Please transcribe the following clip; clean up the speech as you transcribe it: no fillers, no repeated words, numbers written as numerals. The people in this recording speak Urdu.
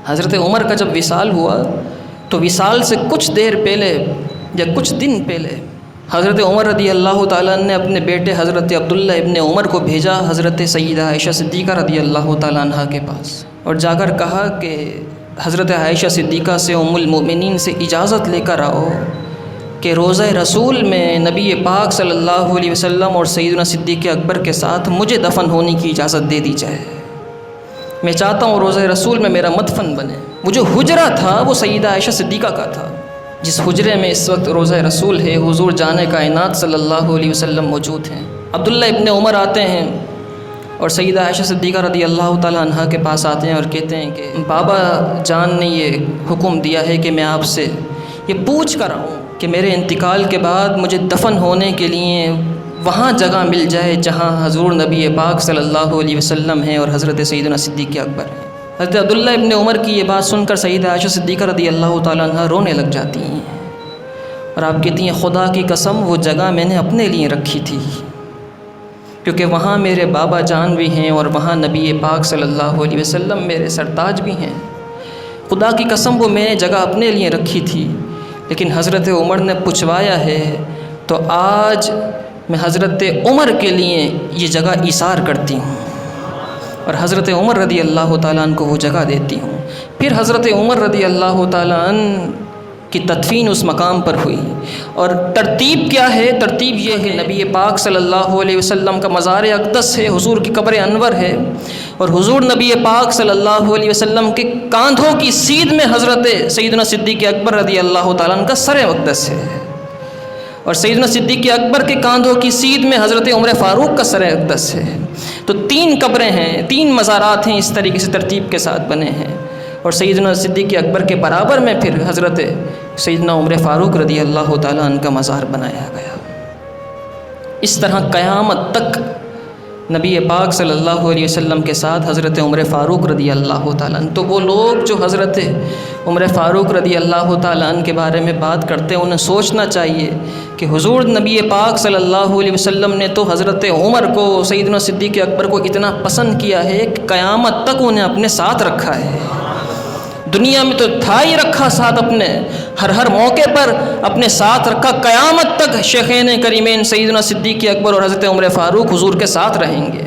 حضرت عمر کا جب وصال ہوا تو وصال سے کچھ دیر پہلے یا کچھ دن پہلے حضرت عمر رضی اللہ تعالیٰ عنہ نے اپنے بیٹے حضرت عبداللہ ابن عمر کو بھیجا حضرت سیدہ عائشہ صدیقہ رضی اللہ تعالیٰ عنہ کے پاس، اور جا کر کہا کہ حضرت عائشہ صدیقہ سے ام المؤمنین سے اجازت لے کر آؤ کہ روضہ رسول میں نبی پاک صلی اللہ علیہ وسلم اور سیدنا صدیق اکبر کے ساتھ مجھے دفن ہونے کی اجازت دے دی جائے۔ میں چاہتا ہوں روضہ رسول میں میرا مدفن بنے۔ وہ جو حجرہ تھا وہ سیدہ عائشہ صدیقہ کا تھا، جس حجرے میں اس وقت روضہ رسول ہے، حضور جان کائنات صلی اللہ علیہ وسلم موجود ہیں۔ عبداللہ ابن عمر آتے ہیں اور سیدہ عائشہ صدیقہ رضی اللہ تعالیٰ عنہ کے پاس آتے ہیں اور کہتے ہیں کہ بابا جان نے یہ حکم دیا ہے کہ میں آپ سے یہ پوچھ کر آؤں کہ میرے انتقال کے بعد مجھے دفن ہونے کے لیے وہاں جگہ مل جائے جہاں حضور نبی پاک صلی اللہ علیہ وسلم ہیں اور حضرت سیدنا صدیق اکبر ہیں۔ حضرت عبداللہ ابن عمر کی یہ بات سن کر سیدہ عائشہ صدیقہ رضی اللہ تعالیٰ عنہ رونے لگ جاتی ہیں، اور آپ کہتی ہیں خدا کی قسم وہ جگہ میں نے اپنے لیے رکھی تھی، کیونکہ وہاں میرے بابا جان بھی ہیں اور وہاں نبی پاک صلی اللہ علیہ وسلم میرے سرتاج بھی ہیں۔ خدا کی قسم وہ میں نے جگہ اپنے لیے رکھی تھی، لیکن حضرت عمر نے پوچھوایا ہے تو آج میں حضرت عمر کے لیے یہ جگہ ایثار کرتی ہوں، اور حضرت عمر رضی اللہ تعالیٰ عنہ کو وہ جگہ دیتی ہوں۔ پھر حضرت عمر رضی اللہ تعالیٰ عنہ کی تدفین اس مقام پر ہوئی، اور ترتیب کیا ہے؟ ترتیب یہ ہے نبی پاک صلی اللہ علیہ وسلم کا مزار اقدس ہے، حضور کی قبر انور ہے، اور حضور نبی پاک صلی اللہ علیہ وسلم کے کاندھوں کی سیدھ میں حضرت سیدنا صدیق اکبر رضی اللہ تعالیٰ عنہ کا سر اقدس ہے، اور سیدنا صدیق اکبر کے کاندھوں کی سیدھ میں حضرت عمر فاروق کا سر اقدس ہے۔ تو 3 قبریں ہیں، 3 مزارات ہیں، اس طریقے سے ترتیب کے ساتھ بنے ہیں، اور سیدنا صدیق اکبر کے برابر میں پھر حضرت سیدنا عمر فاروق رضی اللہ تعالیٰ عنہ کا مزار بنایا گیا۔ اس طرح قیامت تک نبی پاک صلی اللہ علیہ وسلم کے ساتھ حضرت عمر فاروق رضی اللہ تعالیٰ عنہ، تو وہ لوگ جو حضرت عمر فاروق رضی اللہ تعالیٰ عنہ کے بارے میں بات کرتے ہیں انہیں سوچنا چاہیے کہ حضور نبی پاک صلی اللہ علیہ وسلم نے تو حضرت عمر کو، سیدنا صدیق اکبر کو اتنا پسند کیا ہے کہ قیامت تک انہیں اپنے ساتھ رکھا ہے۔ دنیا میں تو تھا ہی رکھا ساتھ، اپنے ہر موقع پر اپنے ساتھ رکھا، قیامت تک شیخین کریمین سیدنا صدیق اکبر اور حضرت عمر فاروق حضور کے ساتھ رہیں گے۔